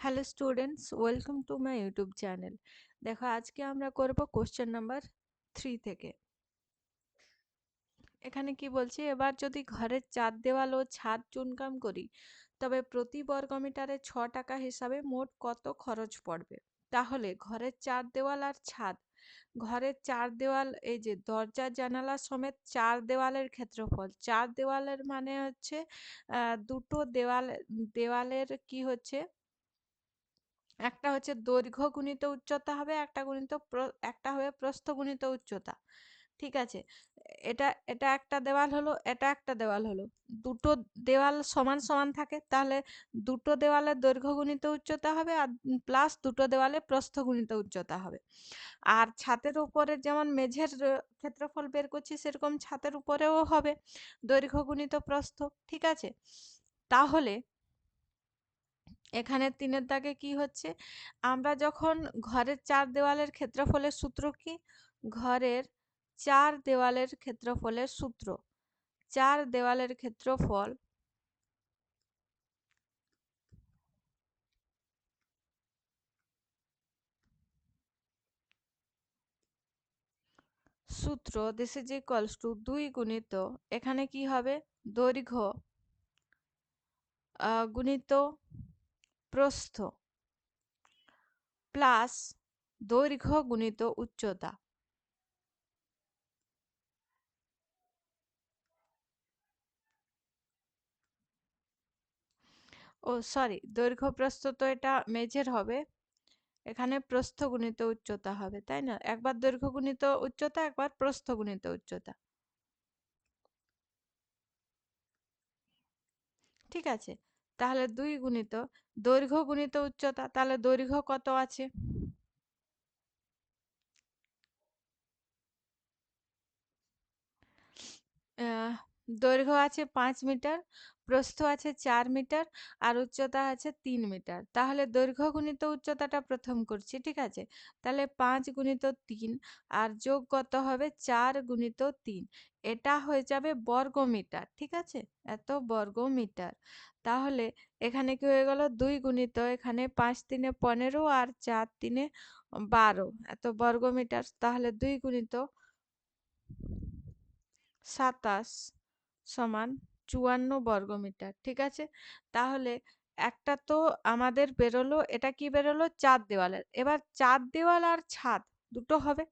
Hello students, welcome to my YouTube channel. দেখো, আজকে আমরা করব কোশ্চেন নাম্বার 3 থেকে। এখানে কি বলছি, এবার যদি ঘরের চার দেওয়াল ও ছাদ চুনকাম করি তবে প্রতি বর্গমিটারে 6 টাকা হিসাবে মোট কত খরচ পড়বে। তাহলে ঘরের চার দেওয়াল আর ছাদ, ঘরের চার দেওয়াল এই যে দরজা জানালা সমেত চার দেওয়ালের ক্ষেত্রফল, চার দেওয়ালের মানে হচ্ছে দুটো দেওয়ালের কি হচ্ছে, একটা হচ্ছে দৈর্ঘ্য গুণিত উচ্চতা হবে, একটা হবে প্রস্থ গুণিত উচ্চতা। ঠিক আছে, এটা এটা একটা দেওয়াল হলো, এটা একটা দেওয়াল হলো। দুটো দেওয়াল সমান সমান থাকে, তাহলে দুটো দেওয়ালের দৈর্ঘ্য গুণিত উচ্চতা হবে আর প্লাস দুটো দেওয়ালে প্রস্থ গুণিত উচ্চতা হবে। আর ছাদের উপরে যেমন মেঝের ক্ষেত্রফল বের করছি, সেরকম ছাদের উপরেও হবে দৈর্ঘ্য গুণিত প্রস্থ। ঠিক আছে, তাহলে এখানে 3-এর দাগে কি হচ্ছে, আমরা যখন ঘরের চার দেওয়ালের ক্ষেত্রফলের সূত্র কি, ঘরের চার দেওয়ালের ক্ষেত্রফলের সূত্র, চার দেওয়ালের ক্ষেত্রফল সূত্র দিস ইজ ইকুয়ালস টু 2 গুণিত, এখানে কি হবে, দৈর্ঘ্য গুণিত প্রস্থ প্লাস দৈর্ঘ্য গুণিত উচ্চতা। ও সরি, দৈর্ঘ্য প্রস্থ তো এটা মেঝের হবে, এখানে প্রস্থ গুণিত উচ্চতা হবে, তাই না? একবার দৈর্ঘ্য গুণিত উচ্চতা, একবার প্রস্থ গুণিত উচ্চতা। ঠিক আছে, তাহলে 2 গুণিত দৈর্ঘ্য গুণিত উচ্চতা, তাহলে দৈর্ঘ্য কত আছে, দৈর্ঘ্য আছে 5 মিটার, প্রস্থ আছে 4 মিটার, আর উচ্চতা আছে 3 মিটার। তাহলে দৈর্ঘ্য গুণিত উচ্চতাটা প্রথম করছি। ঠিক আছে, তাহলে 5 গুণিত 3 আর যোগ কত হবে, 4 গুণিত 3, এটা হয়ে যাবে বর্গ মিটার। ঠিক আছে, এত বর্গ মিটার। তাহলে এখানে কি হয়ে গেল, 2 গুণিত এখানে 5 3 15 আর 4 3 12, এত বর্গ মিটার। তাহলে 2 গুণিত 27 সমান 54 বর্গমিটার। ঠিক আছে, তাহলে একটা তো আমাদের বেরোলো, এটা কি বেরোলো, চার দেওয়ালের। এবার চার দেওয়াল আর ছাদ দুটো হবে,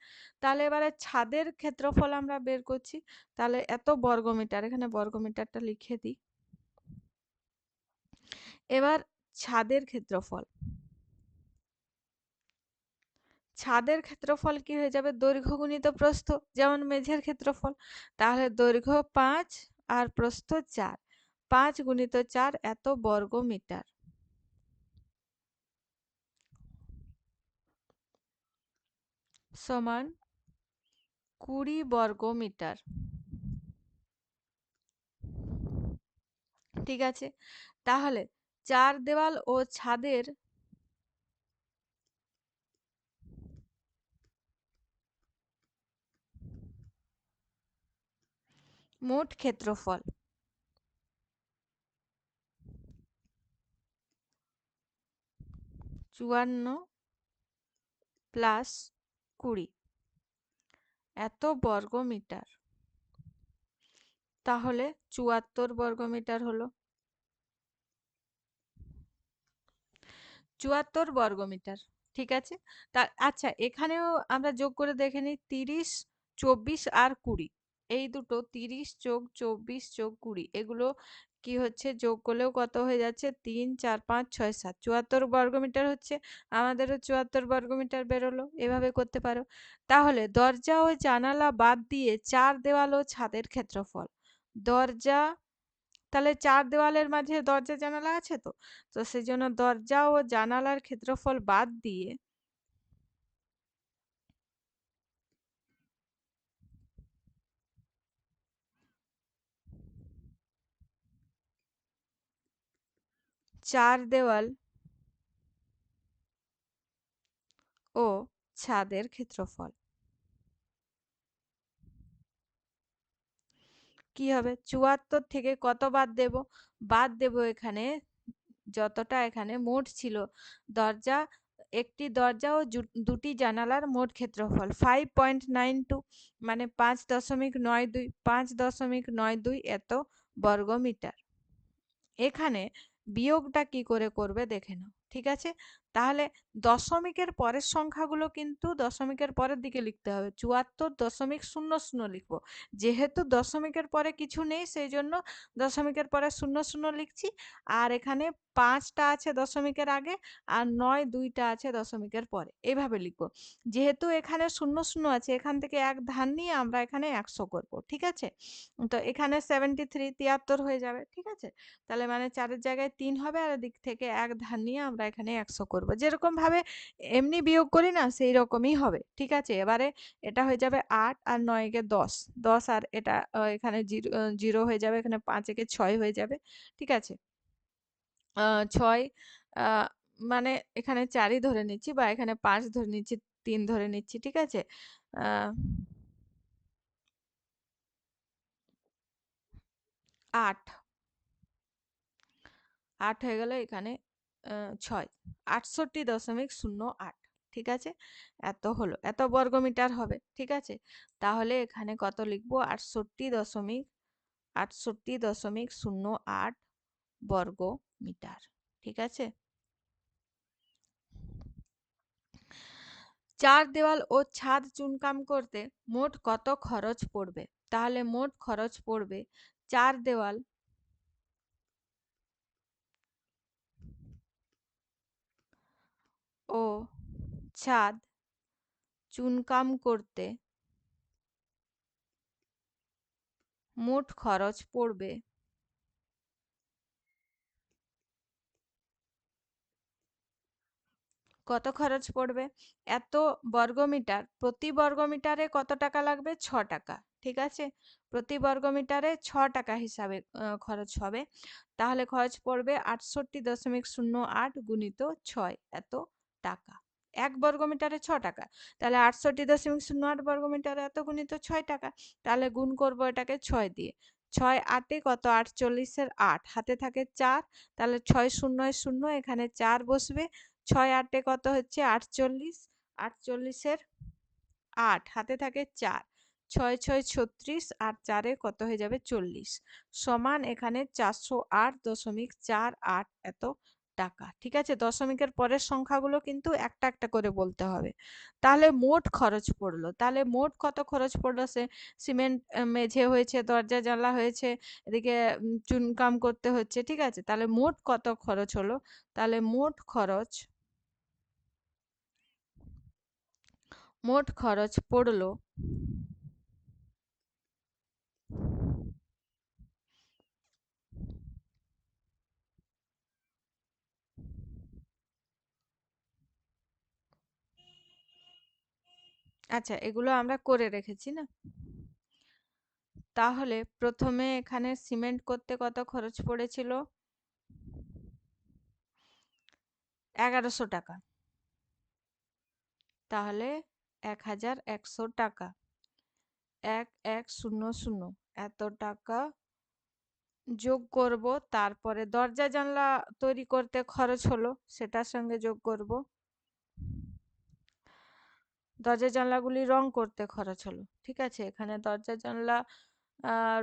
তাহলে এবারে ছাদের ক্ষেত্রফল আমরা বের করছি। তাহলে এত বর্গমিটার, এখানে বর্গমিটারটা লিখে দিই। এবার ছাদের ক্ষেত্রফল, ছাদের ক্ষেত্রফল কি হয়ে যাবে, দৈর্ঘ্য গুণিত প্রস্থ, যেমন মেঝের ক্ষেত্রফল। তাহলে দৈর্ঘ্য 5 আর প্রস্থ 4, 5 গুণিত 4 এত বর্গ মিটার সমান 20 বর্গ মিটার। ঠিক আছে, তাহলে চার দেওয়াল ও ছাদের মোট ক্ষেত্রফল 54 প্লাস 20 এত বর্গ মিটার, তাহলে 74 বর্গ মিটার হলো, 74 বর্গমিটার। ঠিক আছে, তা আচ্ছা, এখানেও আমরা যোগ করে দেখে নিই, 30 24 আর 20, এই দুটো 30 যোগ 24 যোগ 20, এগুলো কি হচ্ছে, যোগ করলেও কত হয়ে যাচ্ছে, 3 4 5 6 7, 74 বর্গমিটার হচ্ছে। আমাদেরও 74 বর্গমিটার বেরোলো, এভাবে করতে পারো। তাহলে দরজা ও জানালা বাদ দিয়ে চার দেওয়াল ও ছাদের ক্ষেত্রফল, দরজা, তাহলে চার দেওয়ালের মাঝে দরজা জানালা আছে, তো তো সেই জন্য দরজা ও জানালার ক্ষেত্রফল বাদ দিয়ে চার দেওয়াল ও ছাদের ক্ষেত্রফল কি হবে, 74 থেকে কত বাদ দেব, বাদ দেব এখানে যতটা এখানে মোট ছিল দরজা, একটি দরজা ও দুটি জানালার মোট ক্ষেত্রফল 5.92, মানে 5.92, 5.92 এত বর্গমিটার। এখানে বিয়োগটা কি করে করবে দেখে নাও, ঠিক আছে? তাহলে দশমিকের পরের সংখ্যাগুলো কিন্তু দশমিকের পরের দিকে লিখতে হবে, 74.00 লিখবো। যেহেতু দশমিকের পরে কিছু নেই সেই জন্য দশমিকের পরে 00 লিখছি। আর এখানে 5টা আছে দশমিকের আগে, আর 9 2টা আছে দশমিকের পরে, এইভাবে লিখবো। যেহেতু এখানে 00 আছে, এখান থেকে এক ধার নিয়ে আমরা এখানে 100 করব, ঠিক আছে? তো এখানে 73 73 হয়ে যাবে, ঠিক আছে? তাহলে মানে 4-এর জায়গায় 3 হবে, আর এদিক থেকে এক ধার নিয়ে আমরা এখানে 100 করব। যেরকম ভাবে এমনি বিয়োগ করি না সেই রকমই হবে, ঠিক আছে? এবারে এটা হয়ে যাবে 8 আর 9 একে 10, 10 আর এটা এখানে 0 হয়ে যাবে, এখানে 5 একে 6 হয়ে যাবে, ঠিক আছে? 6 আ মানে এখানে 4ই ধরে নিচ্ছি, বা এখানে 5 ধরে নিচ্ছি, 3 ধরে নিচ্ছি, ঠিক আছে? আ 8, 8 হয়ে গেল, এখানে 6, 68.08, ঠিক আছে? এত হলো, এত বর্গমিটার হবে, ঠিক আছে? তাহলে এখানে কত লিখবো? 68.08 বর্গ মিটার, ঠিক আছে? চার দেওয়াল ও ছাদ চুনকাম করতে মোট কত খরচ পড়বে? তাহলে মোট খরচ পড়বে চার দেওয়াল ও ছাদ চুনকাম করতে মোট খরচ পড়বে কত খরচ পড়বে? এত বর্গমিটার, প্রতি বর্গমিটারে কত টাকা লাগবে? 6 টাকা, ঠিক আছে? প্রতি বর্গমিটারে 6 টাকা হিসাবে খরচ হবে। তাহলে খরচ পড়বে 68.08 গুণিত 6, এত টাকা। 1 বর্গমিটারে 6 টাকা, তাহলে 68.08 বর্গমিটারে এত গুণিত 6 টাকা। তাহলে গুণ করব এটাকে 6 দিয়ে। 6 8 কত? 48 এর 8, হাতে থাকে 4, তাহলে 6 0 0, এখানে 4 বসবে। 6 8 কত হচ্ছে? 48, 48 এর 8, হাতে থাকে 4, 6 6 36, আর 4 কত হয়ে যাবে? 40, সমান এখানে 408.48 এত টাকা, ঠিক আছে? দশমিকের পরের সংখ্যাগুলো কিন্তু একটা একটা করে বলতে হবে। তাহলে মোট খরচ পড়লো, তাহলে মোট কত খরচ পড়লো? সে সিমেন্ট মেঝে হয়েছে, দরজা জানলা হয়েছে, এদিকে চুনকাম করতে হচ্ছে, ঠিক আছে? তাহলে মোট কত খরচ হলো? তাহলে মোট খরচ পড়লো, আচ্ছা এগুলো আমরা করে রেখেছি না? তাহলে প্রথমে এখানে সিমেন্ট করতে কত খরচ পড়েছিল? 1100 টাকা। তাহলে 1100 টাকা, 1100 এত টাকা যোগ করব। তারপরে দরজা জানলা তৈরি করতে খরচ হলো, সেটার সঙ্গে যোগ করব। দরজা জানলাগুলি রং করতে খরচ হলো, ঠিক আছে? এখানে দরজা জানলা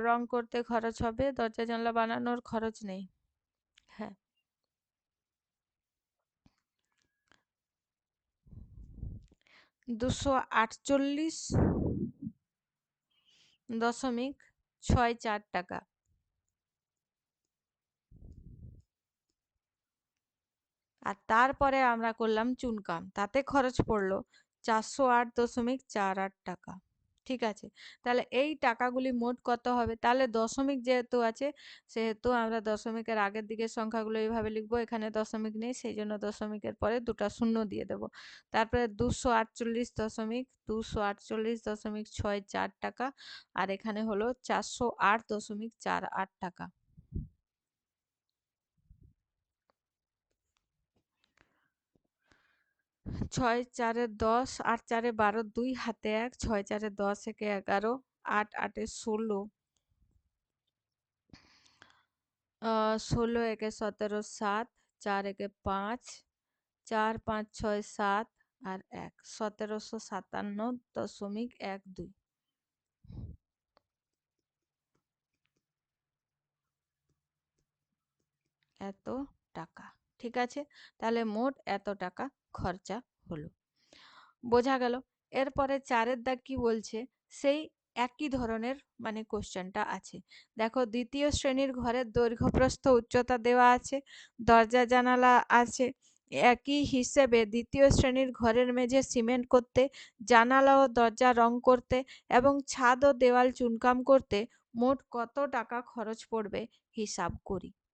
রং করতে খরচ হবে, দরজা জানলা বানানোর খরচ নেই। হ্যাঁ, 248.64 টাকা। আর তারপরে আমরা করলাম চুনকাম, তাতে খরচ পড়লো 408.48 টাকা, ঠিক আছে? তাহলে এই টাকাগুলি মোট কত হবে? তাহলে দশমিক যেহেতু আছে, সেহেতু আমরা দশমিকের আগের দিকের সংখ্যাগুলো এইভাবে লিখবো। এখানে দশমিক নেই, সেই জন্য দশমিকের পরে দুটা শূন্য দিয়ে দেব। তারপরে 248.64 টাকা, আর এখানে হলো 408.48 টাকা। 6 4 10, 8 4 12, 2 হাতে 1, 6 4 10, একে 11, 8 8 16, 16 একে 17, 7, 4 একে 5, 4 5 6 7 আর 1, 1757.12। এত টাকা। ঠিক আছে, তাহলে মোট এত টাকা খরচা হলো। বোঝা গেল। এরপরে 4-এর দাগ কি বলছে, সেই একই ধরনের মানে কোশ্চেনটা আছে। দেখো, দ্বিতীয় শ্রেণীর ঘরের দৈর্ঘ্য প্রস্থ উচ্চতা দেওয়া আছে, দরজা জানালা আছে। একই হিসেবে দ্বিতীয় শ্রেণীর ঘরের মেঝে সিমেন্ট করতে, জানালা ও দরজা রং করতে এবং ছাদ ও দেওয়াল চুনকাম করতে মোট কত টাকা খরচ পড়বে হিসাব করি।